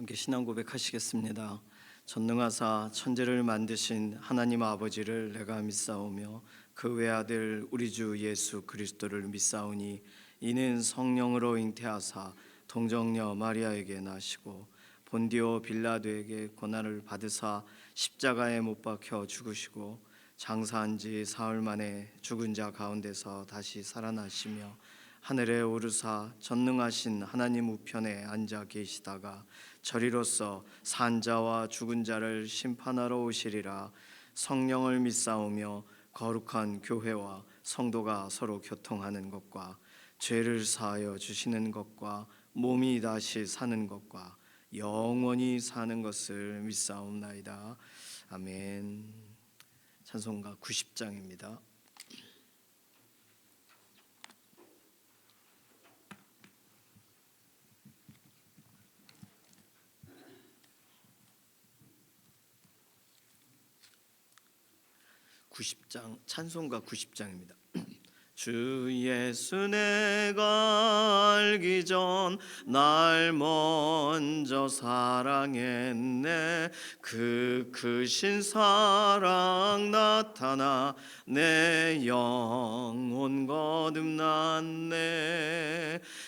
함께 신앙 고백하시겠습니다. 전능하사 천지를 만드신 하나님 아버지를 내가 믿사오며 그 외아들 우리 주 예수 그리스도를 믿사오니 이는 성령으로 잉태하사 동정녀 마리아에게 나시고 본디오 빌라도에게 고난을 받으사 십자가에 못 박혀 죽으시고 장사한 지 사흘 만에 죽은 자 가운데서 다시 살아나시며 하늘에 오르사 전능하신 하나님 우편에 앉아 계시다가 저리로서 산 자와 죽은 자를 심판하러 오시리라. 성령을 믿사오며 거룩한 교회와 성도가 서로 교통하는 것과 죄를 사하여 주시는 것과 몸이 다시 사는 것과 영원히 사는 것을 믿사옵나이다. 아멘. 찬송가 90장입니다. 찬송가 90장입니다. 주 예수 내가 알기 전 날 먼저 사랑했네. 그 크신 사랑 나타나 내 영혼 거듭났네.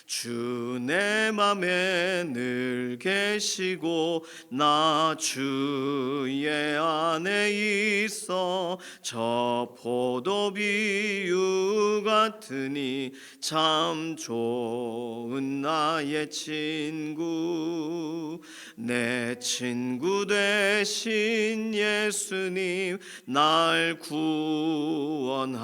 주 내 맘에 늘 계시고 나 주의 안에 있어 저 포도 비유 같으니 참 좋은 나의 친구. 내 친구 되신 예수님 날 구원하시려고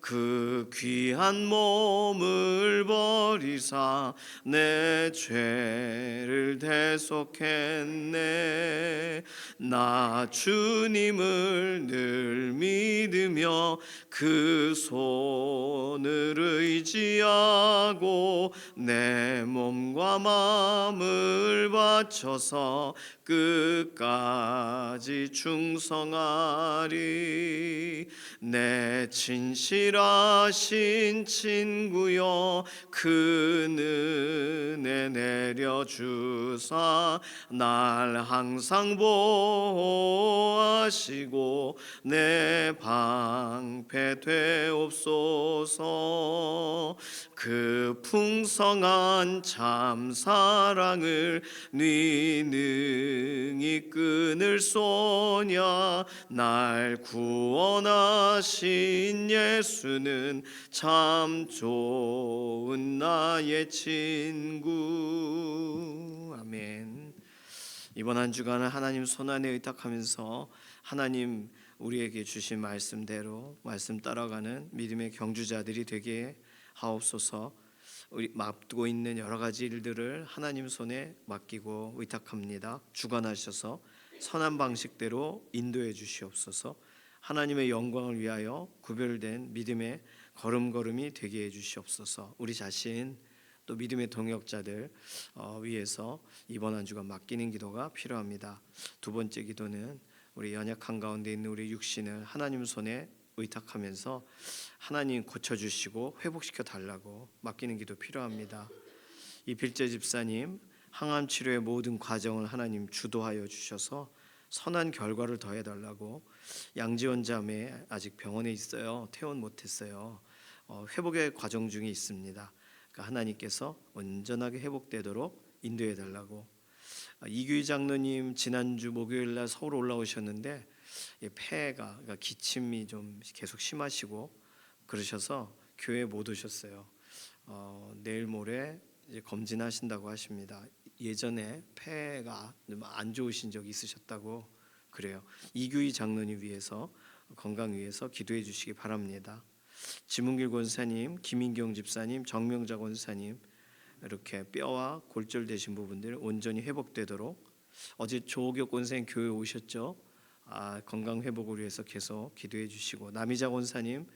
그 귀한 몸을 버리사 내 죄를 대속했네. 나 주님을 늘 믿으며 그 손을 의지하고 내 몸과 마음을 바쳐서 끝까지 충성하리. 내 진실하신 친구여 그 은혜 내려주사 날 항상 보호하시고 내 방패 되옵소서. 그 풍성한 참 사랑을 네 능히 끊을 소냐. 날 구원하신 예수는 참 좋은 나의 친구. 아멘. 이번 한 주간은 하나님 손안에 의탁하면서 하나님 우리에게 주신 말씀대로 말씀 따라가는 믿음의 경주자들이 되게 하옵소서. 우리 앞두고 있는 여러 가지 일들을 하나님 손에 맡기고 의탁합니다. 주관하셔서 선한 방식대로 인도해 주시옵소서. 하나님의 영광을 위하여 구별된 믿음의 걸음걸음이 되게 해 주시옵소서. 우리 자신 또 믿음의 동역자들 위해서 이번 한 주간 맡기는 기도가 필요합니다. 두 번째 기도는 우리 연약한 가운데 있는 우리 육신을 하나님 손에 의탁하면서 하나님 고쳐주시고 회복시켜 달라고 맡기는 기도 필요합니다. 이필재 집사님 항암 치료의 모든 과정을 하나님 주도하여 주셔서 선한 결과를 더해달라고. 양지원 자매 아직 병원에 있어요. 퇴원 못했어요. 회복의 과정 중에 있습니다. 그러니까 하나님께서 온전하게 회복되도록 인도해 달라고. 이규희 장로님 지난주 목요일날 서울 올라오셨는데 폐가 그러니까 기침이 좀 계속 심하시고 그러셔서 교회 못 오셨어요. 내일 모레 이제 검진하신다고 하십니다. 예전에 폐가 안 좋으신 적이 있으셨다고 그래요. 이규희 장로님 위해서 건강 위해서 기도해 주시기 바랍니다. 지문길 권사님, 김인경 집사님, 정명자 권사님 이렇게 뼈와 골절되신 부분들 온전히 회복되도록. 어제 조옥혁 권사님 교회 오셨죠? 건강 회복을 위해서 계속 기도해 주시고 남이자 권사님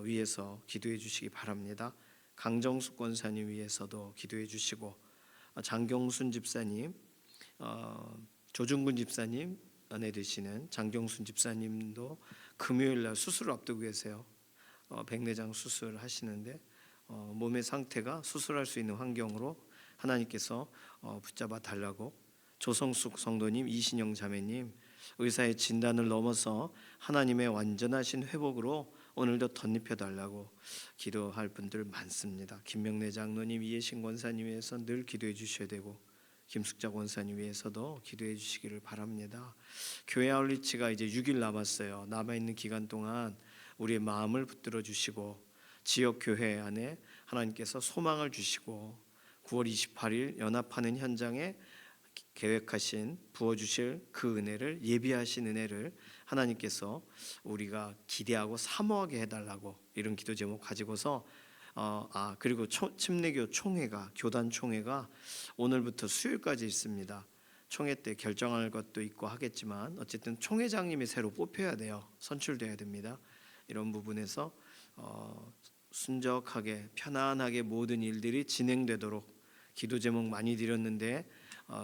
위해서 기도해 주시기 바랍니다. 강정숙 권사님 위해서도 기도해 주시고 장경순 집사님, 조중근 집사님 아내 되시는 장경순 집사님도 금요일날 수술을 앞두고 계세요. 백내장 수술하시는데 몸의 상태가 수술할 수 있는 환경으로 하나님께서 붙잡아 달라고, 조성숙 성도님, 이신영 자매님, 의사의 진단을 넘어서 하나님의 완전하신 회복으로 오늘도 덧입혀 달라고 기도할 분들 많습니다. 김명래 장로님, 이해신 권사님 위해서 늘 기도해 주셔야 되고, 김숙자 권사님 위해서도 기도해 주시기를 바랍니다. 교회 아울리치가 이제 6일 남았어요. 남아있는 기간 동안 우리의 마음을 붙들어 주시고, 지역 교회 안에 하나님께서 소망을 주시고, 9월 28일 연합하는 현장에 계획하신 부어주실 그 은혜를, 예비하신 은혜를 하나님께서 우리가 기대하고 사모하게 해달라고, 이런 기도 제목 가지고서 그리고 침례교 총회가, 교단 총회가 오늘부터 수요일까지 있습니다. 총회 때 결정할 것도 있고 하겠지만 어쨌든 총회장님이 새로 뽑혀야 돼요. 선출돼야 됩니다. 이런 부분에서 순적하게 편안하게 모든 일들이 진행되도록 기도 제목 많이 드렸는데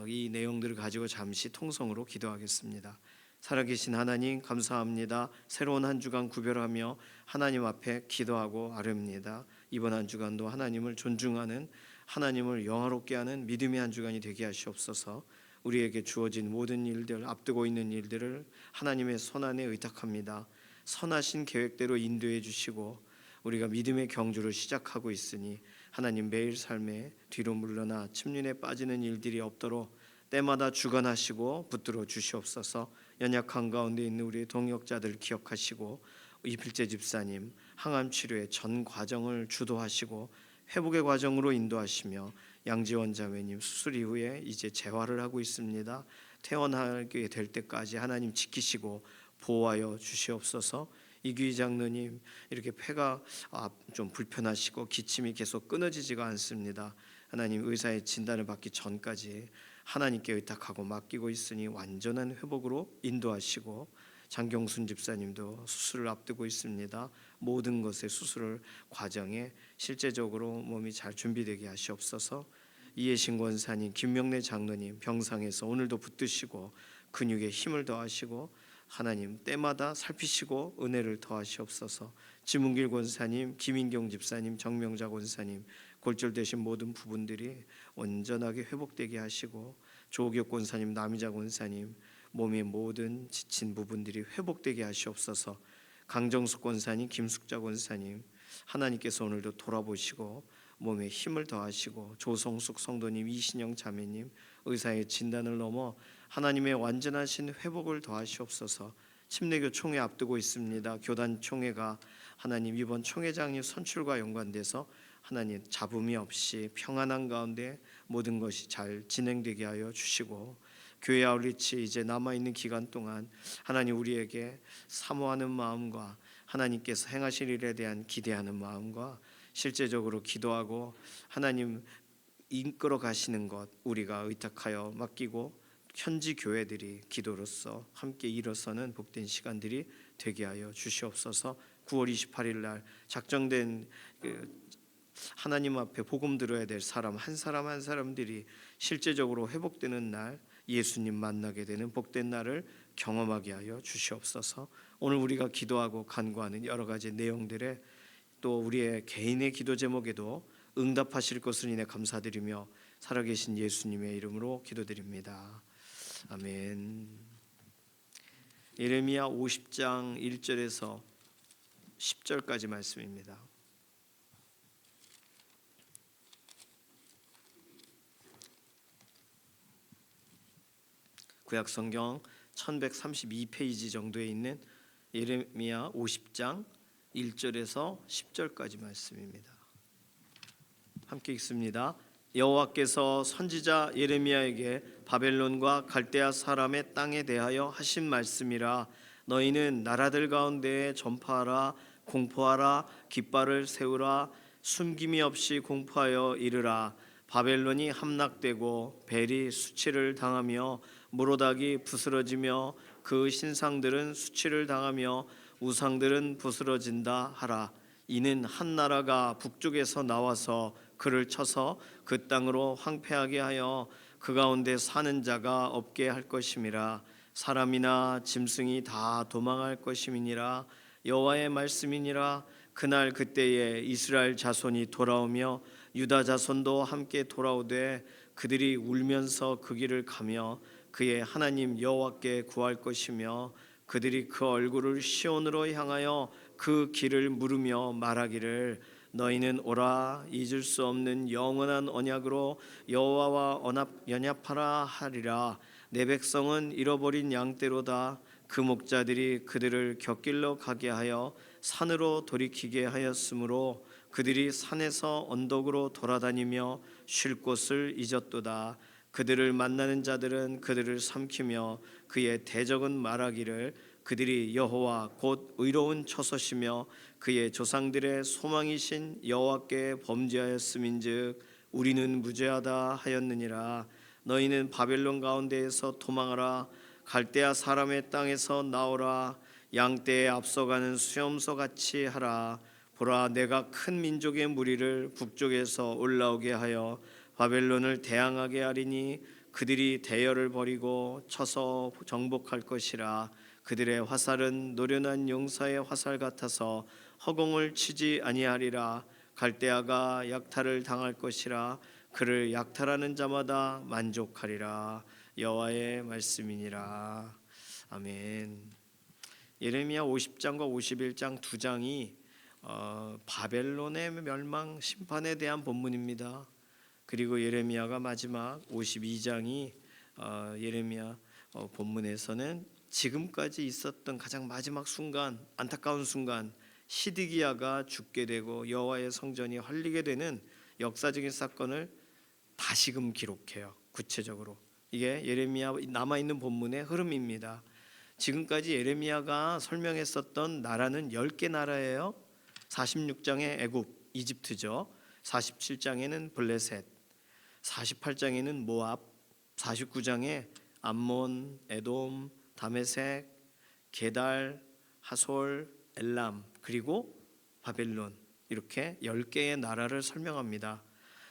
이 내용들을 가지고 잠시 통성으로 기도하겠습니다. 살아계신 하나님, 감사합니다. 새로운 한 주간 구별하며 하나님 앞에 기도하고 아뢰옵니다. 이번 한 주간도 하나님을 존중하는, 하나님을 영화롭게 하는 믿음의 한 주간이 되게 하시옵소서. 우리에게 주어진 모든 일들, 앞두고 있는 일들을 하나님의 손안에 의탁합니다. 선하신 계획대로 인도해 주시고, 우리가 믿음의 경주를 시작하고 있으니 하나님 매일 삶에 뒤로 물러나 침륜에 빠지는 일들이 없도록 때마다 주관하시고 붙들어 주시옵소서. 연약한 가운데 있는 우리의 동역자들 기억하시고, 이필재 집사님 항암 치료의 전 과정을 주도하시고 회복의 과정으로 인도하시며, 양지원 자매님 수술 이후에 이제 재활을 하고 있습니다. 퇴원하게 될 때까지 하나님 지키시고 보호하여 주시옵소서. 이규희 장로님 이렇게 폐가 좀 불편하시고 기침이 계속 끊어지지가 않습니다. 하나님 의사의 진단을 받기 전까지 하나님께 의탁하고 맡기고 있으니 완전한 회복으로 인도하시고, 장경순 집사님도 수술을 앞두고 있습니다. 모든 것의 수술 과정에 실제적으로 몸이 잘 준비되게 하시옵소서. 이해신 권사님, 김명래 장로님 병상에서 오늘도 붙드시고 근육에 힘을 더하시고 하나님 때마다 살피시고 은혜를 더하시옵소서. 지문길 권사님, 김인경 집사님, 정명자 권사님 골절되신 모든 부분들이 온전하게 회복되게 하시고, 조옥혁 권사님, 남이자 권사님 몸의 모든 지친 부분들이 회복되게 하시옵소서. 강정숙 권사님, 김숙자 권사님 하나님께서 오늘도 돌아보시고 몸에 힘을 더하시고, 조성숙 성도님, 이신영 자매님 의사의 진단을 넘어 하나님의 완전하신 회복을 더하시옵소서. 침례교 총회 앞두고 있습니다. 교단 총회가 하나님 이번 총회장님 선출과 연관돼서 하나님 잡음이 없이 평안한 가운데 모든 것이 잘 진행되게 하여 주시고, 교회 아울리치 이제 남아있는 기간 동안 하나님 우리에게 사모하는 마음과 하나님께서 행하실 일에 대한 기대하는 마음과 실제적으로 기도하고 하나님 이끌어 가시는 것 우리가 의탁하여 맡기고, 현지 교회들이 기도로서 함께 일어서는 복된 시간들이 되게 하여 주시옵소서. 9월 28일 날 작정된 하나님 앞에 복음 들어야 될 사람 한 사람 한 사람들이 실제적으로 회복되는 날, 예수님 만나게 되는 복된 날을 경험하게 하여 주시옵소서. 오늘 우리가 기도하고 간구하는 여러 가지 내용들에 또 우리의 개인의 기도 제목에도 응답하실 것을 인해 감사드리며 살아계신 예수님의 이름으로 기도드립니다. 아멘. 예레미야 50장 1절에서 10절까지 말씀입니다. 구약 성경 1132페이지 정도에 있는 예레미야 50장 1절에서 10절까지 말씀입니다. 함께 읽습니다. 여호와께서 선지자 예레미야에게 바벨론과 갈대아 사람의 땅에 대하여 하신 말씀이라. 너희는 나라들 가운데에 전파하라, 공포하라, 깃발을 세우라, 숨김이 없이 공포하여 이르라. 바벨론이 함락되고 벨이 수치를 당하며 모로닥이 부스러지며 그 신상들은 수치를 당하며 우상들은 부스러진다 하라. 이는 한 나라가 북쪽에서 나와서 그를 쳐서 그 땅으로 황폐하게 하여 그 가운데 사는 자가 없게 할 것임이라. 사람이나 짐승이 다 도망할 것임이니라. 여호와의 말씀이니라. 그날 그때에 이스라엘 자손이 돌아오며 유다 자손도 함께 돌아오되 그들이 울면서 그 길을 가며 그의 하나님 여호와께 구할 것이며 그들이 그 얼굴을 시온으로 향하여 그 길을 물으며 말하기를 너희는 오라 잊을 수 없는 영원한 언약으로 여호와와 연합하라 하리라. 내 백성은 잃어버린 양떼로다. 그 목자들이 그들을 곁길로 가게 하여 산으로 돌이키게 하였으므로 그들이 산에서 언덕으로 돌아다니며 쉴 곳을 잊었도다. 그들을 만나는 자들은 그들을 삼키며 그의 대적은 말하기를 그들이 여호와 곧 의로운 처소시며 그의 조상들의 소망이신 여호와께 범죄하였음인즉 우리는 무죄하다 하였느니라. 너희는 바벨론 가운데에서 도망하라. 갈대아 사람의 땅에서 나오라. 양떼에 앞서가는 수염소 같이 하라. 보라, 내가 큰 민족의 무리를 북쪽에서 올라오게 하여 바벨론을 대항하게 하리니 그들이 대열을 벌이고 쳐서 정복할 것이라. 그들의 화살은 노련한 용사의 화살 같아서 허공을 치지 아니하리라. 갈대아가 약탈을 당할 것이라. 그를 약탈하는 자마다 만족하리라. 여호와의 말씀이니라. 아멘. 예레미야 50장과 51장 두 장이 바벨론의 멸망 심판에 대한 본문입니다. 그리고 예레미야가 마지막 52장이 예레미야 본문에서는 지금까지 있었던 가장 마지막 순간, 안타까운 순간, 시드기야가 죽게 되고 여호와의 성전이 헐리게 되는 역사적인 사건을 다시금 기록해요. 구체적으로 이게 예레미야 남아있는 본문의 흐름입니다. 지금까지 예레미야가 설명했었던 나라는 10개 나라예요. 46장에 애굽, 이집트죠. 47장에는 블레셋, 48장에는 모압, 49장에 암몬, 에돔, 다메섹, 게달, 하솔, 엘람, 그리고 바벨론, 이렇게 10개의 나라를 설명합니다.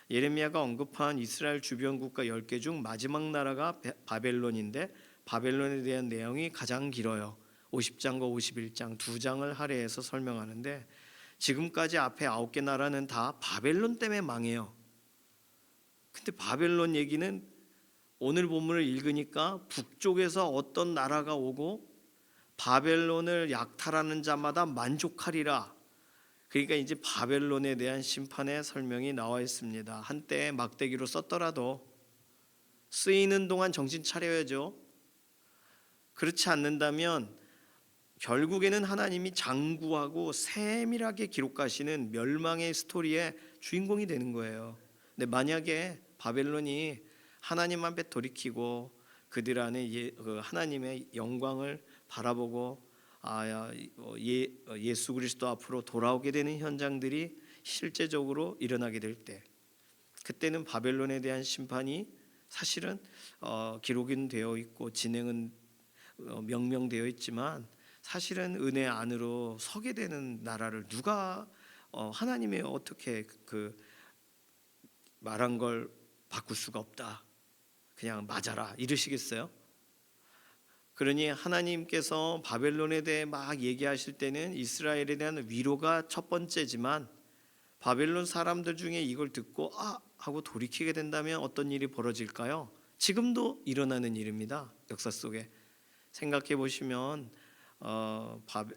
예레미야가 언급한 이스라엘 주변 국가 10개 중 마지막 나라가 바벨론인데 바벨론에 대한 내용이 가장 길어요. 50장과 51장 두 장을 할애해서 설명하는데 지금까지 앞에 9개 나라는 다 바벨론 때문에 망해요. 근데 바벨론 얘기는 오늘 본문을 읽으니까 북쪽에서 어떤 나라가 오고 바벨론을 약탈하는 자마다 만족하리라. 그러니까 이제 바벨론에 대한 심판의 설명이 나와 있습니다. 한때 막대기로 썼더라도 쓰이는 동안 정신 차려야죠. 그렇지 않는다면 결국에는 하나님이 장구하고 세밀하게 기록하시는 멸망의 스토리의 주인공이 되는 거예요. 근데 만약에 바벨론이 하나님 앞에 돌이키고 그들 안에 하나님의 영광을 바라보고 예수 그리스도 앞으로 돌아오게 되는 현장들이 실제적으로 일어나게 될 때, 그때는 바벨론에 대한 심판이 사실은 기록은 되어 있고 진행은 명명되어 있지만 사실은 은혜 안으로 서게 되는 나라를 누가 하나님의 어떻게 그 말한 걸 바꿀 수가 없다, 그냥 맞아라 이러시겠어요? 그러니 하나님께서 바벨론에 대해 막 얘기하실 때는 이스라엘에 대한 위로가 첫 번째지만 바벨론 사람들 중에 이걸 듣고 하고 돌이키게 된다면 어떤 일이 벌어질까요? 지금도 일어나는 일입니다. 역사 속에 생각해 보시면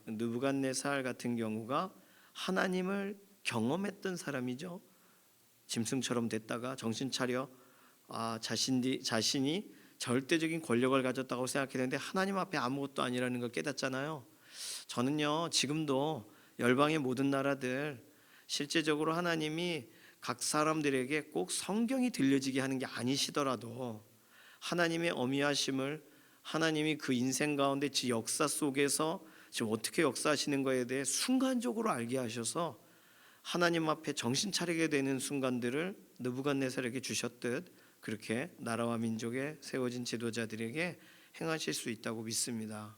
느부갓네살 같은 경우가 하나님을 경험했던 사람이죠. 짐승처럼 됐다가 정신 차려 자신이 절대적인 권력을 가졌다고 생각했는데 하나님 앞에 아무것도 아니라는 걸 깨닫잖아요. 저는요 지금도 열방의 모든 나라들 실제적으로 하나님이 각 사람들에게 꼭 성경이 들려지게 하는 게 아니시더라도 하나님의 어미하심을, 하나님이 그 인생 가운데 지 역사 속에서 지금 어떻게 역사하시는 거에 대해 순간적으로 알게 하셔서 하나님 앞에 정신 차리게 되는 순간들을 느부갓네살에게 주셨듯 그렇게 나라와 민족에 세워진 지도자들에게 행하실 수 있다고 믿습니다.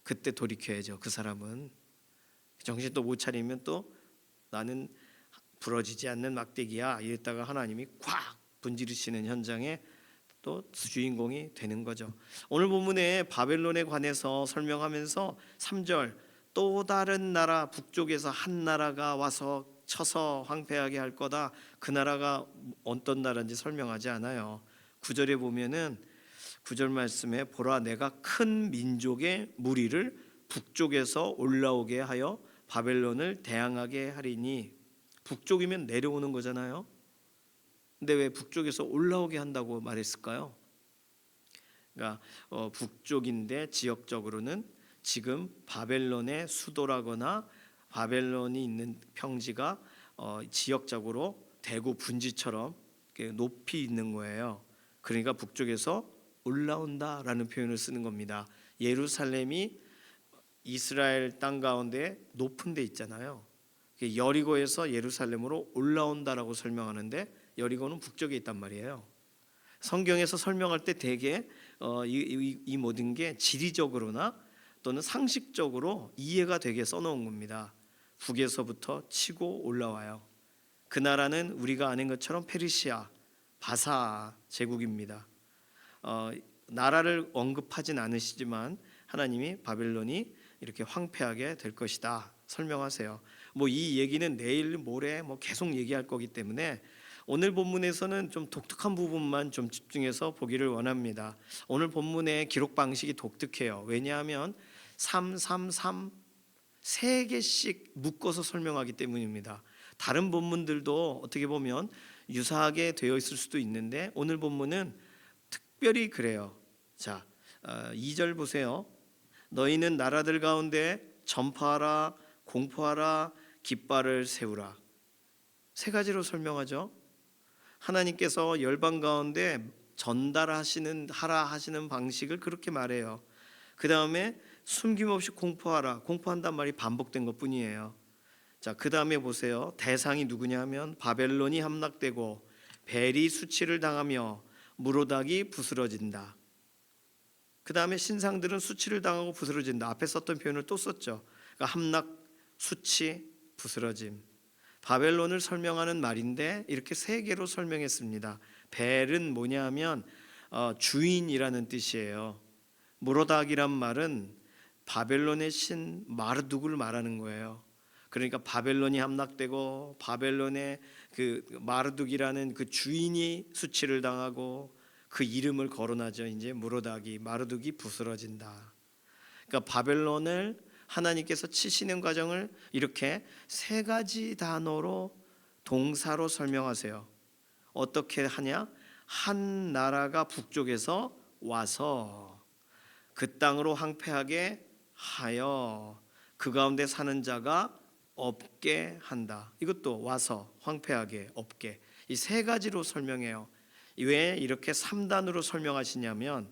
그때 돌이켜야죠. 그 사람은 정신도 못 차리면 또 나는 부러지지 않는 막대기야 이랬다가 하나님이 콱 분지르시는 현장에 또 주인공이 되는 거죠. 오늘 본문에 바벨론에 관해서 설명하면서 3절 또 다른 나라 북쪽에서 한 나라가 와서 쳐서 황폐하게 할 거다. 그 나라가 어떤 나라인지 설명하지 않아요. 9절에 보면은 9절 말씀에 보라 내가 큰 민족의 무리를 북쪽에서 올라오게 하여 바벨론을 대항하게 하리니, 북쪽이면 내려오는 거잖아요. 근데 왜 북쪽에서 올라오게 한다고 말했을까요? 그러니까 북쪽인데 지역적으로는 지금 바벨론의 수도라거나 바벨론이 있는 평지가 지역적으로 대구 분지처럼 높이 있는 거예요. 그러니까 북쪽에서 올라온다라는 표현을 쓰는 겁니다. 예루살렘이 이스라엘 땅 가운데 높은 데 있잖아요. 여리고에서 예루살렘으로 올라온다라고 설명하는데 여리고는 북쪽에 있단 말이에요. 성경에서 설명할 때 대개 이 모든 게 지리적으로나 또는 상식적으로 이해가 되게 써놓은 겁니다. 북에서부터 치고 올라와요. 그 나라는 우리가 아는 것처럼 페르시아, 바사 제국입니다. 나라를 언급하진 않으시지만 하나님이 바벨론이 이렇게 황폐하게 될 것이다 설명하세요. 이 얘기는 내일 모레 계속 얘기할 거기 때문에 오늘 본문에서는 좀 독특한 부분만 좀 집중해서 보기를 원합니다. 오늘 본문의 기록 방식이 독특해요. 왜냐하면 333 3개씩 묶어서 설명하기 때문입니다. 다른 본문들도 어떻게 보면 유사하게 되어 있을 수도 있는데 오늘 본문은 특별히 그래요. 자, 2절 보세요. 너희는 나라들 가운데 전파하라, 공포하라, 깃발을 세우라. 세 가지로 설명하죠. 하나님께서 열방 가운데 하라 하시는 방식을 그렇게 말해요. 그 다음에 숨김없이 공포하라. 공포한단 말이 반복된 것뿐이에요. 자, 그 다음에 보세요. 대상이 누구냐 하면 바벨론이 함락되고 벨이 수치를 당하며 무로닥이 부스러진다. 그 다음에 신상들은 수치를 당하고 부스러진다. 앞에 썼던 표현을 또 썼죠. 그러니까 함락, 수치, 부스러짐. 바벨론을 설명하는 말인데 이렇게 세 개로 설명했습니다. 벨은 뭐냐 하면 주인이라는 뜻이에요. 무로닥이란 말은 바벨론의 신 마르둑을 말하는 거예요. 그러니까 바벨론이 함락되고 바벨론의 그 마르둑이라는 그 주인이 수치를 당하고 그 이름을 거론하죠. 이제 무로닥이 마르둑이 부스러진다. 그러니까 바벨론을 하나님께서 치시는 과정을 이렇게 세 가지 단어로 동사로 설명하세요. 어떻게 하냐? 한 나라가 북쪽에서 와서 그 땅으로 황폐하게 하여 그 가운데 사는 자가 없게 한다. 이것도 와서 황폐하게 없게, 이 세 가지로 설명해요. 왜 이렇게 3단으로 설명하시냐면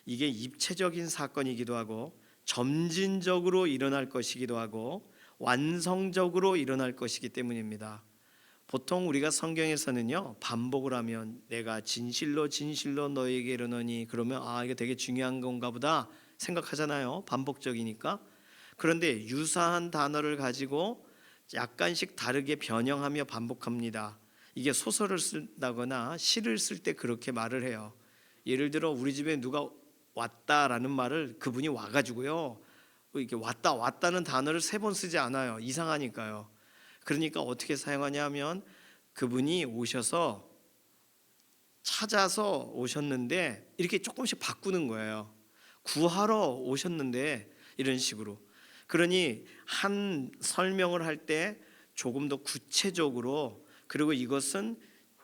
이게 입체적인 사건이기도 하고 점진적으로 일어날 것이기도 하고 완성적으로 일어날 것이기 때문입니다. 보통 우리가 성경에서는요 반복을 하면 내가 진실로 진실로 너에게 이르노니 그러면 이게 되게 중요한 건가 보다 생각하잖아요. 반복적이니까. 그런데 유사한 단어를 가지고 약간씩 다르게 변형하며 반복합니다. 이게 소설을 쓴다거나 시를 쓸 때 그렇게 말을 해요. 예를 들어 우리 집에 누가 왔다라는 말을 그분이 와가지고요 이렇게 왔다는 단어를 3번 쓰지 않아요. 이상하니까요. 그러니까 어떻게 사용하냐 하면 그분이 오셔서 찾아서 오셨는데 이렇게 조금씩 바꾸는 거예요. 구하러 오셨는데 이런 식으로. 그러니 한 설명을 할 때 조금 더 구체적으로, 그리고 이것은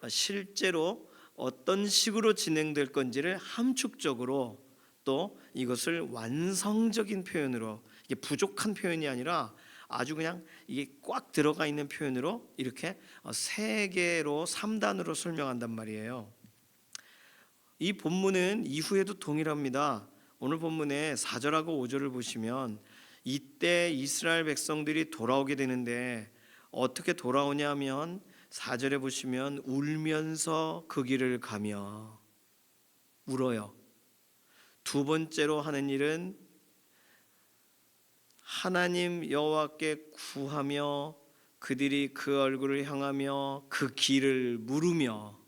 실제로 어떤 식으로 진행될 건지를 함축적으로, 또 이것을 완성적인 표현으로, 이게 부족한 표현이 아니라 아주 그냥 이게 꽉 들어가 있는 표현으로 이렇게 3개로 3단으로 설명한단 말이에요. 이 본문은 이후에도 동일합니다. 오늘 본문의 4절하고 5절을 보시면 이때 이스라엘 백성들이 돌아오게 되는데 어떻게 돌아오냐면 4절에 보시면 울면서 그 길을 가며, 울어요. 두 번째로 하는 일은 하나님 여호와께 구하며 그들이 그 얼굴을 향하며 그 길을 물으며,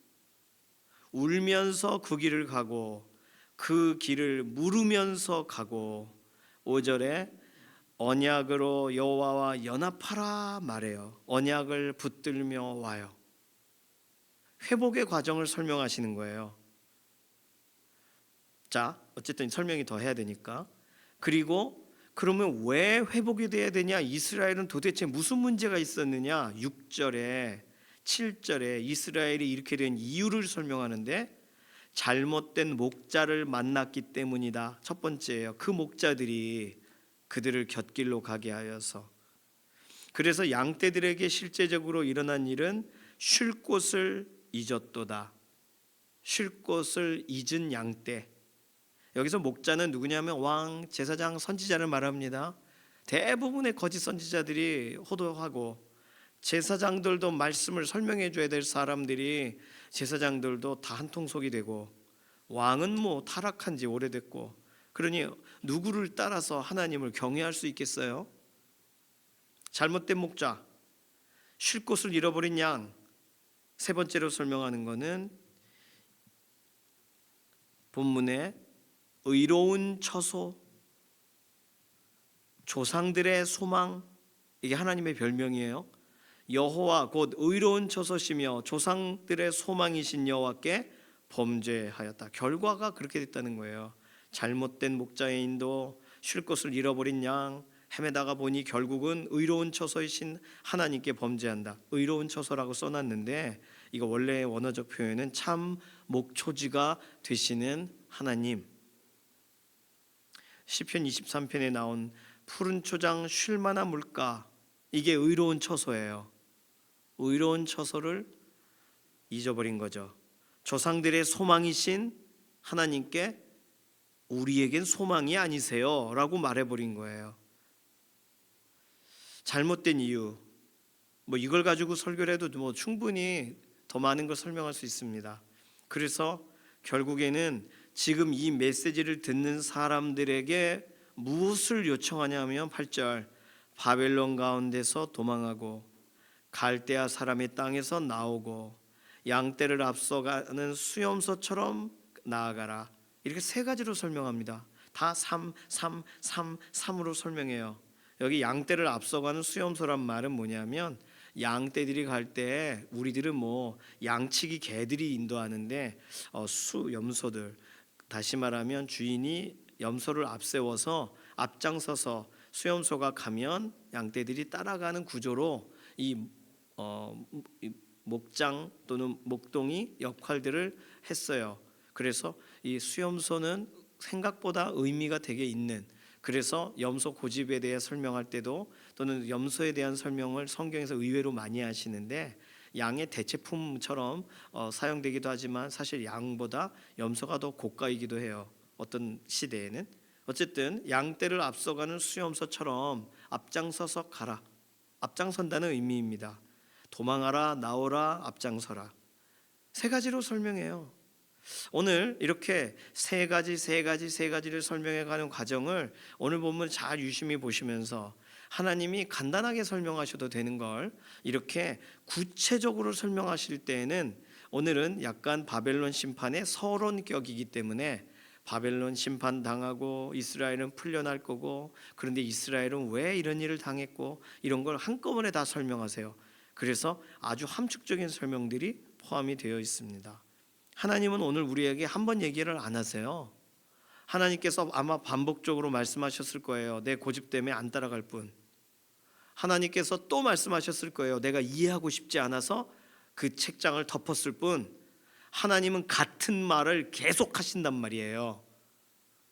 울면서 그 길을 가고 그 길을 물으면서 가고, 5절에 언약으로 여호와와 연합하라 말해요. 언약을 붙들며 와요. 회복의 과정을 설명하시는 거예요. 자, 어쨌든 설명이 더 해야 되니까. 그리고 그러면 왜 회복이 돼야 되냐? 이스라엘은 도대체 무슨 문제가 있었느냐? 6절에 7절에 이스라엘이 이렇게 된 이유를 설명하는데 잘못된 목자를 만났기 때문이다. 첫 번째예요. 그 목자들이 그들을 곁길로 가게 하여서. 그래서 양떼들에게 실제적으로 일어난 일은 쉴 곳을 잊었도다. 쉴 곳을 잊은 양떼. 여기서 목자는 누구냐면 왕, 제사장, 선지자를 말합니다. 대부분의 거짓 선지자들이 호도하고 제사장들도 말씀을 설명해 줘야 될 사람들이 제사장들도 다 한통속이 되고 왕은 뭐 타락한 지 오래됐고 그러니 누구를 따라서 하나님을 경외할 수 있겠어요? 잘못된 목자, 쉴 곳을 잃어버린 양. 세 번째로 설명하는 것은 본문에 의로운 처소, 조상들의 소망. 이게 하나님의 별명이에요. 여호와 곧 의로운 처소시며 조상들의 소망이신 여호와께 범죄하였다. 결과가 그렇게 됐다는 거예요. 잘못된 목자의 인도, 쉴 곳을 잃어버린 양, 헤매다가 보니 결국은 의로운 처소이신 하나님께 범죄한다. 의로운 처소라고 써놨는데 이거 원래의 원어적 표현은 참 목초지가 되시는 하나님. 시편 23편에 나온 푸른 초장 쉴 만한 물가, 이게 의로운 처소예요. 의로운 처소를 잊어버린 거죠. 조상들의 소망이신 하나님께 우리에겐 소망이 아니세요 라고 말해버린 거예요. 잘못된 이유, 뭐 이걸 가지고 설교를 해도 뭐 충분히 더 많은 걸 설명할 수 있습니다. 그래서 결국에는 지금 이 메시지를 듣는 사람들에게 무엇을 요청하냐면 8절, 바벨론 가운데서 도망하고 갈대아 사람의 땅에서 나오고 양떼를 앞서가는 수염소처럼 나아가라. 이렇게 세 가지로 설명합니다. 다 3, 3, 3, 3으로 설명해요. 여기 양떼를 앞서가는 수염소란 말은 뭐냐면 양떼들이 갈 때 우리들은 뭐 양치기 개들이 인도하는데 수염소들, 다시 말하면 주인이 염소를 앞세워서 앞장서서 수염소가 가면 양떼들이 따라가는 구조로 이 목장 또는 목동이 역할들을 했어요. 그래서 이 수염소는 생각보다 의미가 되게 있는, 그래서 염소 고집에 대해 설명할 때도 또는 염소에 대한 설명을 성경에서 의외로 많이 하시는데 양의 대체품처럼 사용되기도 하지만 사실 양보다 염소가 더 고가이기도 해요. 어떤 시대에는. 어쨌든 양떼를 앞서가는 수염소처럼 앞장서서 가라. 앞장선다는 의미입니다. 도망하라, 나오라, 앞장서라. 세 가지로 설명해요. 오늘 이렇게 세 가지를 설명해 가는 과정을 오늘 본문 잘 유심히 보시면서 하나님이 간단하게 설명하셔도 되는 걸 이렇게 구체적으로 설명하실 때에는 오늘은 약간 바벨론 심판의 서론격이기 때문에 바벨론 심판 당하고 이스라엘은 풀려날 거고, 그런데 이스라엘은 왜 이런 일을 당했고, 이런 걸 한꺼번에 다 설명하세요. 그래서 아주 함축적인 설명들이 포함이 되어 있습니다. 하나님은 오늘 우리에게 한 번 얘기를 안 하세요. 하나님께서 아마 반복적으로 말씀하셨을 거예요. 내 고집 때문에 안 따라갈 뿐. 하나님께서 또 말씀하셨을 거예요. 내가 이해하고 싶지 않아서 그 책장을 덮었을 뿐. 하나님은 같은 말을 계속 하신단 말이에요.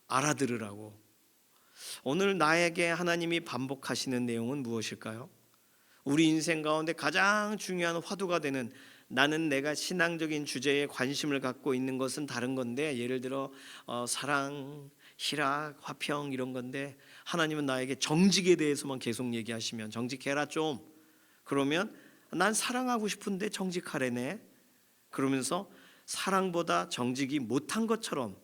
알아들으라고. 오늘 나에게 하나님이 반복하시는 내용은 무엇일까요? 우리 인생 가운데 가장 중요한 화두가 되는, 나는 내가 신앙적인 주제에 관심을 갖고 있는 것은 다른 건데, 예를 들어 사랑, 희락, 화평 이런 건데 하나님은 나에게 정직에 대해서만 계속 얘기하시면 정직해라 좀. 그러면 난 사랑하고 싶은데 정직하래네. 그러면서 사랑보다 정직이 못한 것처럼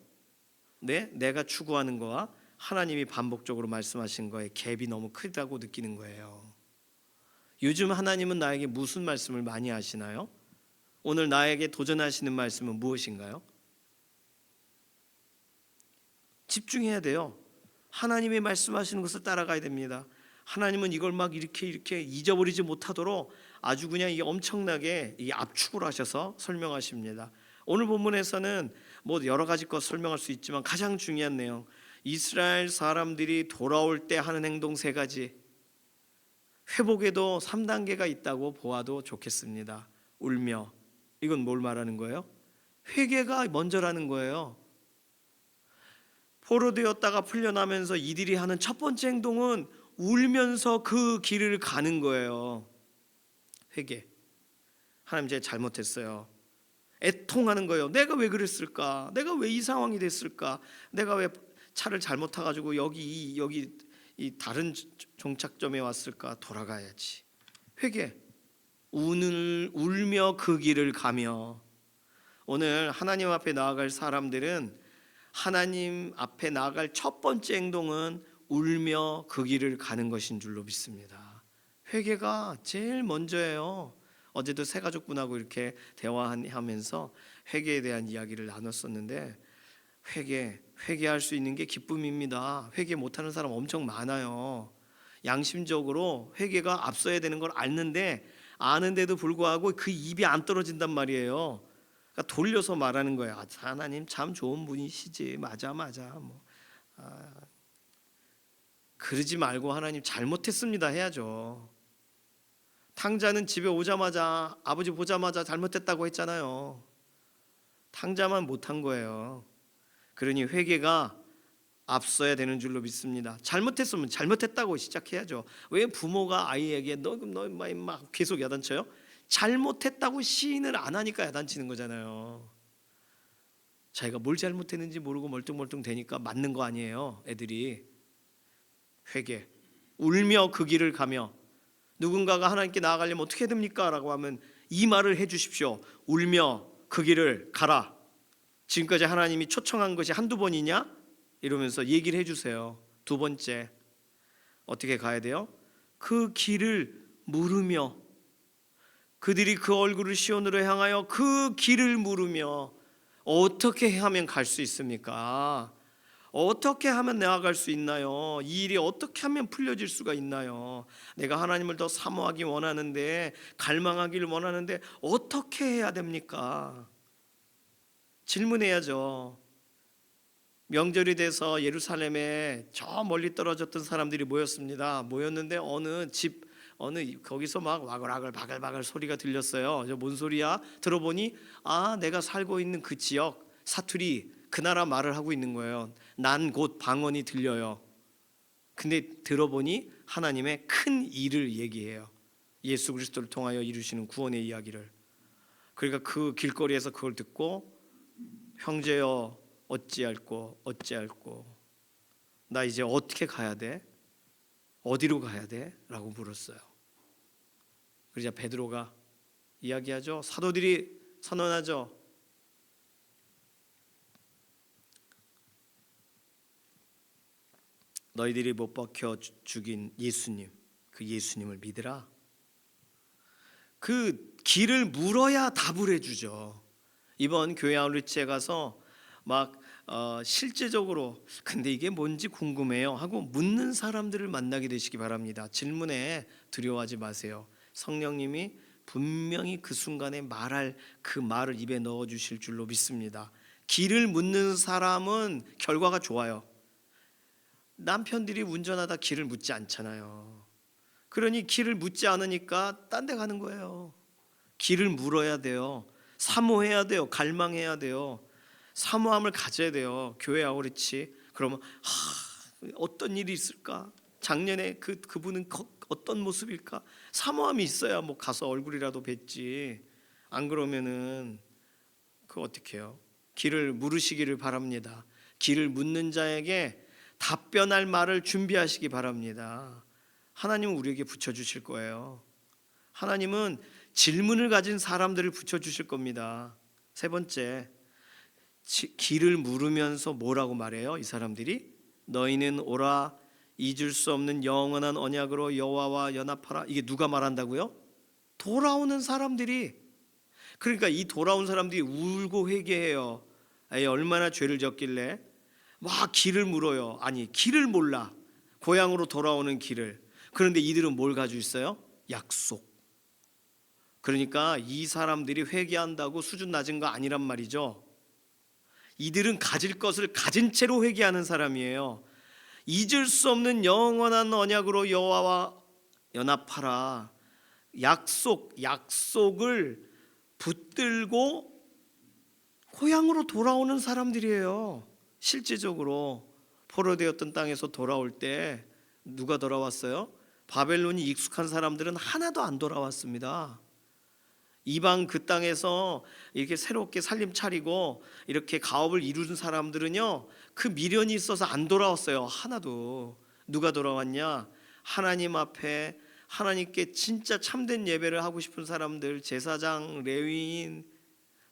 내가 추구하는 거와 하나님이 반복적으로 말씀하신 거에 갭이 너무 크다고 느끼는 거예요. 요즘 하나님은 나에게 무슨 말씀을 많이 하시나요? 오늘 나에게 도전하시는 말씀은 무엇인가요? 집중해야 돼요. 하나님이 말씀하시는 것을 따라가야 됩니다. 하나님은 이걸 막 이렇게 잊어버리지 못하도록 아주 그냥 이 엄청나게 이 압축을 하셔서 설명하십니다. 오늘 본문에서는 뭐 여러 가지 것 설명할 수 있지만 가장 중요한 내용, 이스라엘 사람들이 돌아올 때 하는 행동 세 가지, 회복에도 3단계가 있다고 보아도 좋겠습니다. 울며, 이건 뭘 말하는 거예요? 회개가 먼저라는 거예요. 포로되었다가 풀려나면서 이들이 하는 첫 번째 행동은 울면서 그 길을 가는 거예요. 회개. 하나님 제가 잘못했어요. 애통하는 거예요. 내가 왜 그랬을까? 내가 왜 이 상황이 됐을까? 내가 왜 차를 잘못 타가지고 여기 이 다른 종착점에 왔을까? 돌아가야지. 회개. 울며 그 길을 가며. 오늘 하나님 앞에 나아갈 사람들은 하나님 앞에 나아갈 첫 번째 행동은 울며 그 길을 가는 것인 줄로 믿습니다. 회개가 제일 먼저예요. 어제도 새 가족분하고 이렇게 대화하면서 회개에 대한 이야기를 나눴었는데, 회개할 수 있는 게 기쁨입니다. 회개 못하는 사람 엄청 많아요. 양심적으로 회개가 앞서야 되는 걸 아는데도 불구하고 그 입이 안 떨어진단 말이에요. 그러니까 돌려서 말하는 거예요. 아, 하나님 참 좋은 분이시지. 맞아. 그러지 말고 하나님 잘못했습니다 해야죠. 탕자는 집에 오자마자 아버지 보자마자 잘못했다고 했잖아요. 탕자만 못한 거예요. 그러니 회개가 앞서야 되는 줄로 믿습니다. 잘못했으면 잘못했다고 시작해야죠. 왜 부모가 아이에게 너 막 계속 야단쳐요? 잘못했다고 시인을 안 하니까 야단치는 거잖아요. 자기가 뭘 잘못했는지 모르고 멀뚱멀뚱 되니까 맞는 거 아니에요. 애들이. 회개, 울며 그 길을 가며. 누군가가 하나님께 나아가려면 어떻게 됩니까? 라고 하면 이 말을 해주십시오. 울며 그 길을 가라. 지금까지 하나님이 초청한 것이 한두 번이냐? 이러면서 얘기를 해주세요. 두 번째, 어떻게 가야 돼요? 그 길을 물으며. 그들이 그 얼굴을 시온으로 향하여 그 길을 물으며. 어떻게 하면 갈 수 있습니까? 어떻게 하면 나아갈 수 있나요? 이 일이 어떻게 하면 풀려질 수가 있나요? 내가 하나님을 더 사모하기 원하는데, 갈망하기를 원하는데 어떻게 해야 됩니까? 질문해야죠. 명절이 돼서 예루살렘에 저 멀리 떨어졌던 사람들이 모였는데 거기서 막 와글와글 바글바글 소리가 들렸어요. 뭔 소리야? 들어보니 내가 살고 있는 그 지역 사투리, 그 나라 말을 하고 있는 거예요. 난 곧 방언이 들려요. 근데 들어보니 하나님의 큰 일을 얘기해요. 예수 그리스도를 통하여 이루시는 구원의 이야기를. 그러니까 그 길거리에서 그걸 듣고, 형제여 어찌할꼬 나 이제 어떻게 가야 돼? 어디로 가야 돼? 라고 물었어요. 그러자 베드로가 이야기하죠. 사도들이 선언하죠. 너희들이 못 박혀 죽인 예수님, 그 예수님을 믿으라. 그 길을 물어야 답을 해주죠. 이번 교회 아울리치에 가서 막 실제적으로 근데 이게 뭔지 궁금해요 하고 묻는 사람들을 만나게 되시기 바랍니다. 질문에 두려워하지 마세요. 성령님이 분명히 그 순간에 말할 그 말을 입에 넣어주실 줄로 믿습니다. 길을 묻는 사람은 결과가 좋아요. 남편들이 운전하다 길을 묻지 않잖아요. 그러니 길을 묻지 않으니까 딴 데 가는 거예요. 길을 물어야 돼요. 사모해야 돼요. 갈망해야 돼요. 사모함을 가져야 돼요. 교회 아우리치. 그러면 어떤 일이 있을까? 작년에 그분은 어떤 모습일까? 사모함이 있어야 뭐 가서 얼굴이라도 뵙지. 안 그러면은 그거 어떻게 해요? 길을 물으시기를 바랍니다. 길을 묻는 자에게 답변할 말을 준비하시기 바랍니다. 하나님은 우리에게 붙여주실 거예요. 하나님은 질문을 가진 사람들을 붙여주실 겁니다. 세 번째, 길을 물으면서 뭐라고 말해요? 이 사람들이 너희는 오라 잊을 수 없는 영원한 언약으로 여호와와 연합하라. 이게 누가 말한다고요? 돌아오는 사람들이. 그러니까 이 돌아온 사람들이 울고 회개해요. 얼마나 죄를 졌길래 막 길을 물어요. 아니, 길을 몰라. 고향으로 돌아오는 길을. 그런데 이들은 뭘 가지고 있어요? 약속. 그러니까 이 사람들이 회개한다고 수준 낮은 거 아니란 말이죠. 이들은 가질 것을 가진 채로 회개하는 사람이에요. 잊을 수 없는 영원한 언약으로 여호와와 연합하라. 약속을 붙들고 고향으로 돌아오는 사람들이에요. 실제적으로 포로되었던 땅에서 돌아올 때 누가 돌아왔어요? 바벨론이 익숙한 사람들은 하나도 안 돌아왔습니다. 이방 그 땅에서 이렇게 새롭게 살림 차리고 이렇게 가업을 이루는 사람들은요, 그 미련이 있어서 안 돌아왔어요. 하나도. 누가 돌아왔냐? 하나님 앞에 하나님께 진짜 참된 예배를 하고 싶은 사람들, 제사장, 레위인,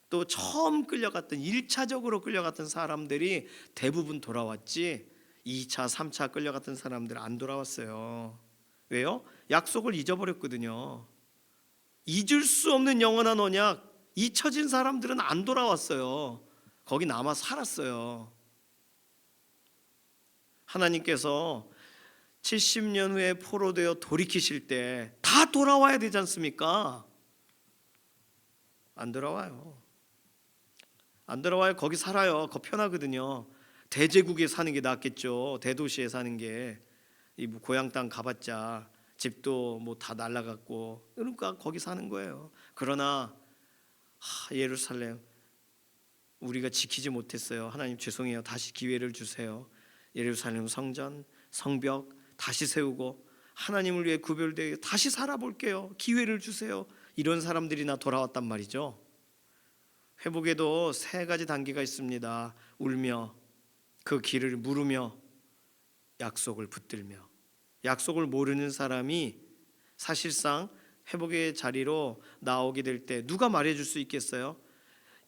또 처음 끌려갔던 1차적으로 끌려갔던 사람들이 대부분 돌아왔지 2차, 3차 끌려갔던 사람들 안 돌아왔어요. 왜요? 약속을 잊어버렸거든요. 잊을 수 없는 영원한 언약, 잊혀진 사람들은 안 돌아왔어요. 거기 남아 살았어요. 하나님께서 70년 후에 포로되어 돌이키실 때 다 돌아와야 되지 않습니까? 안 돌아와요. 안 돌아와요. 거기 살아요. 거 편하거든요. 대제국에 사는 게 낫겠죠. 대도시에 사는 게. 이 고향 땅 가봤자 집도 뭐 다 날라갔고, 그러니까 거기 사는 거예요. 그러나 예루살렘 우리가 지키지 못했어요. 하나님 죄송해요. 다시 기회를 주세요. 예루살렘 성전, 성벽 다시 세우고 하나님을 위해 구별되어 다시 살아볼게요. 기회를 주세요. 이런 사람들이나 돌아왔단 말이죠. 회복에도 세 가지 단계가 있습니다. 울며, 그 길을 물으며, 약속을 붙들며. 약속을 모르는 사람이 사실상 회복의 자리로 나오게 될 때 누가 말해줄 수 있겠어요?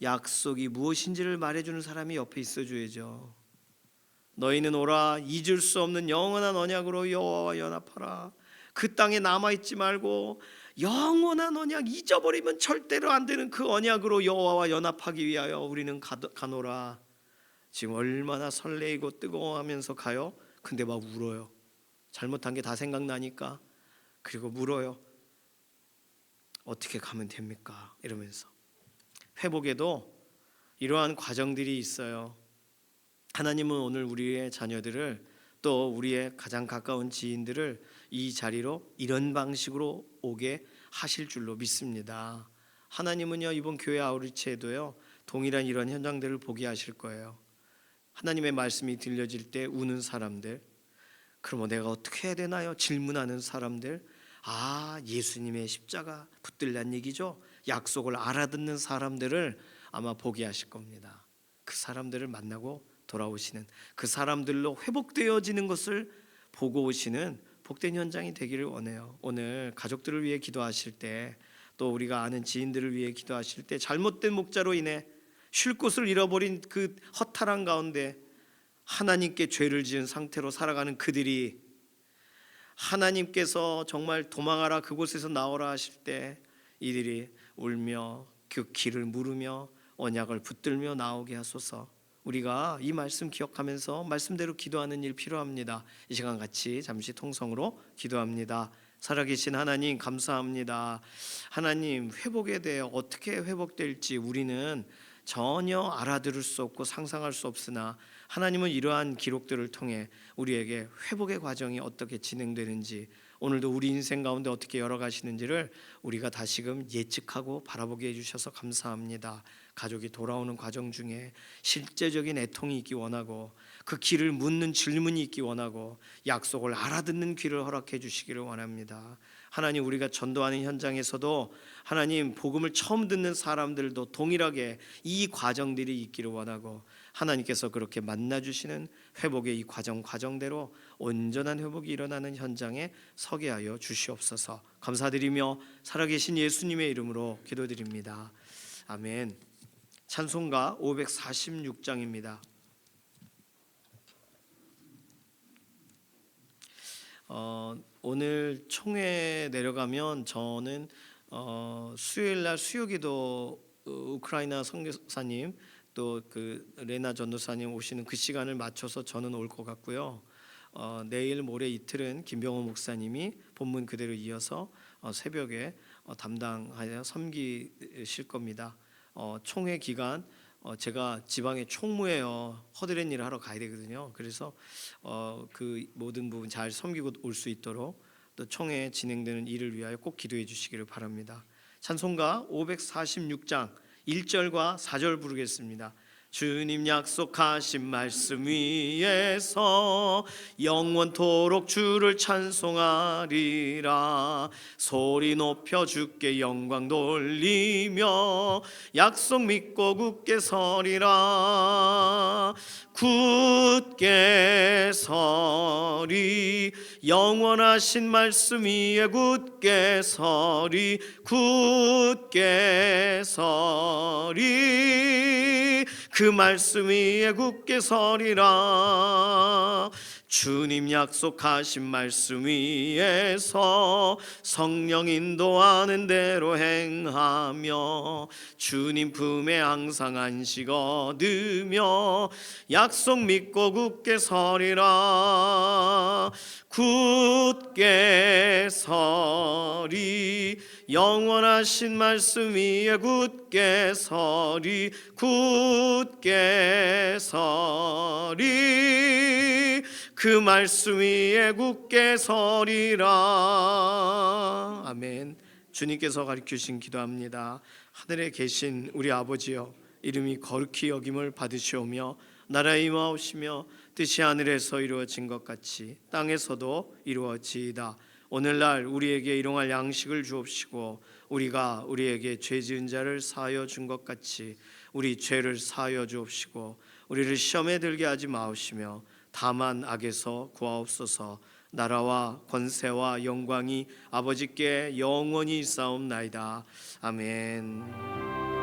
약속이 무엇인지를 말해주는 사람이 옆에 있어줘야죠. 너희는 오라, 잊을 수 없는 영원한 언약으로 여호와와 연합하라. 그 땅에 남아있지 말고 영원한 언약, 잊어버리면 절대로 안 되는 그 언약으로 여호와와 연합하기 위하여 우리는 가노라. 지금 얼마나 설레이고 뜨거워하면서 가요? 근데 막 울어요. 잘못한 게 다 생각나니까. 그리고 물어요. 어떻게 가면 됩니까? 이러면서. 회복에도 이러한 과정들이 있어요. 하나님은 오늘 우리의 자녀들을, 또 우리의 가장 가까운 지인들을 이 자리로 이런 방식으로 오게 하실 줄로 믿습니다. 하나님은요, 이번 교회 아우리치에도요, 동일한 이런 현장들을 보게 하실 거예요. 하나님의 말씀이 들려질 때 우는 사람들, 그럼 내가 어떻게 해야 되나요? 질문하는 사람들, 예수님의 십자가 붙들란 얘기죠. 약속을 알아듣는 사람들을 아마 보게 하실 겁니다. 그 사람들을 만나고 돌아오시는, 그 사람들로 회복되어지는 것을 보고 오시는 복된 현장이 되기를 원해요. 오늘 가족들을 위해 기도하실 때, 또 우리가 아는 지인들을 위해 기도하실 때, 잘못된 목자로 인해 쉴 곳을 잃어버린 그 허탈한 가운데 하나님께 죄를 지은 상태로 살아가는 그들이 하나님께서 정말 도망하라, 그곳에서 나오라 하실 때 이들이 울며 그 길을 물으며 언약을 붙들며 나오게 하소서. 우리가 이 말씀 기억하면서 말씀대로 기도하는 일 필요합니다. 이 시간 같이 잠시 통성으로 기도합니다. 살아계신 하나님 감사합니다. 하나님, 회복에 대해 어떻게 회복될지 우리는 전혀 알아들을 수 없고 상상할 수 없으나 하나님은 이러한 기록들을 통해 우리에게 회복의 과정이 어떻게 진행되는지, 오늘도 우리 인생 가운데 어떻게 열어가시는지를 우리가 다시금 예측하고 바라보게 해주셔서 감사합니다. 가족이 돌아오는 과정 중에 실제적인 애통이 있기 원하고, 그 길을 묻는 질문이 있기 원하고, 약속을 알아듣는 귀를 허락해 주시기를 원합니다. 하나님, 우리가 전도하는 현장에서도 하나님, 복음을 처음 듣는 사람들도 동일하게 이 과정들이 있기를 원하고, 하나님께서 그렇게 만나주시는 회복의 이 과정대로 온전한 회복이 일어나는 현장에 서게 하여 주시옵소서. 감사드리며 살아계신 예수님의 이름으로 기도드립니다. 아멘. 찬송가 546장입니다. 오늘 총회 내려가면 저는 수요일날 수요기도 우크라이나 선교사님 또 그 레나 전도사님 오시는 그 시간을 맞춰서 저는 올 것 같고요. 내일 모레 이틀은 김병호 목사님이 본문 그대로 이어서 새벽에 담당하여 섬기실 겁니다. 총회 기간 제가 지방에 총무예요. 허드렛 일을 하러 가야 되거든요. 그래서 그 모든 부분 잘 섬기고 올 수 있도록 또 총회 진행되는 일을 위하여 꼭 기도해 주시기를 바랍니다. 찬송가 546장 1절과 4절 부르겠습니다. 주님 약속하신 말씀 위에서 영원토록 주를 찬송하리라. 소리 높여 주께 영광 돌리며 약속 믿고 굳게 서리라. 굳게 서리 영원하신 말씀 위에 굳게 서리 굳게 서리 그 말씀 위에 굳게 서리라. 주님 약속하신 말씀 위에서 성령 인도하는 대로 행하며 주님 품에 항상 안식 얻으며 약속 믿고 굳게 서리라. 굳게 서리 영원하신 말씀 위에 굳게 서리 굳게 서리 그 말씀 위에 굳게 서리라. 아멘. 주님께서 가르치신 기도합니다. 하늘에 계신 우리 아버지여, 이름이 거룩히 여김을 받으시오며 나라에 임하옵시며 뜻이 하늘에서 이루어진 것 같이 땅에서도 이루어지이다. 오늘날 우리에게 일용할 양식을 주옵시고 우리가 우리에게 죄 지은 자를 사하여 준 것 같이 우리 죄를 사하여 주옵시고 우리를 시험에 들게 하지 마옵시며 다만 악에서 구하옵소서. 나라와 권세와 영광이 아버지께 영원히 있사옵나이다. 아멘.